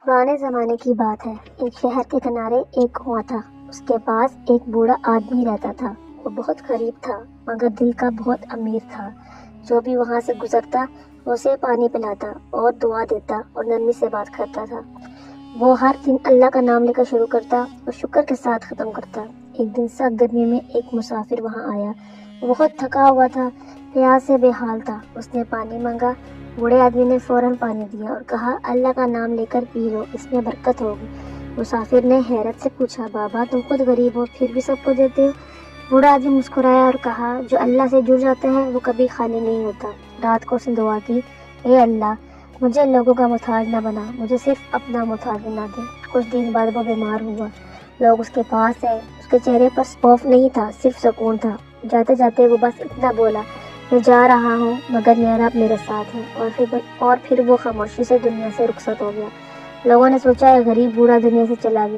پرانے زمانے کی بات ہے۔ ایک شہر کے کنارے ایک کنواں تھا۔ اس کے پاس ایک بوڑھا آدمی رہتا تھا۔ وہ بہت غریب تھا مگر دل کا بہت امیر تھا۔ جو بھی وہاں سے گزرتا اسے پانی پلاتا اور دعا دیتا اور نرمی سے بات کرتا تھا۔ وہ ہر دن اللہ کا نام لے کر شروع کرتا اور شکر کے ساتھ ختم کرتا۔ ایک دن سخت گرمی میں ایک مسافر وہاں آیا۔ وہ بہت تھکا ہوا تھا، پیاس سے بے حال تھا۔ اس نے پانی مانگا۔ بوڑھے آدمی نے فوراً پانی دیا اور کہا، اللہ کا نام لے کر پی لو، اس میں برکت ہوگی۔ مسافر نے حیرت سے پوچھا، بابا تم خود غریب ہو پھر بھی سب کو دیتے ہو؟ بوڑھا آدمی مسکرایا اور کہا، جو اللہ سے جڑ جاتا ہے وہ کبھی خالی نہیں ہوتا۔ رات کو اس نے دعا کی، اے اللہ مجھے لوگوں کا محتاج نہ بنا، مجھے صرف اپنا محتاج بنا دے۔ کچھ دن بعد وہ بیمار ہوا۔ لوگ اس کے پاس آئے۔ اس کے چہرے پر خوف نہیں تھا، صرف سکون تھا۔ جاتے جاتے وہ بس اتنا بولا، میں جا رہا ہوں مگر میرا رب میرے ساتھ ہے، اور پھر وہ خاموشی سے دنیا سے رخصت ہو گیا۔ لوگوں نے سوچا یہ غریب بوڑھا دنیا سے چلا گیا۔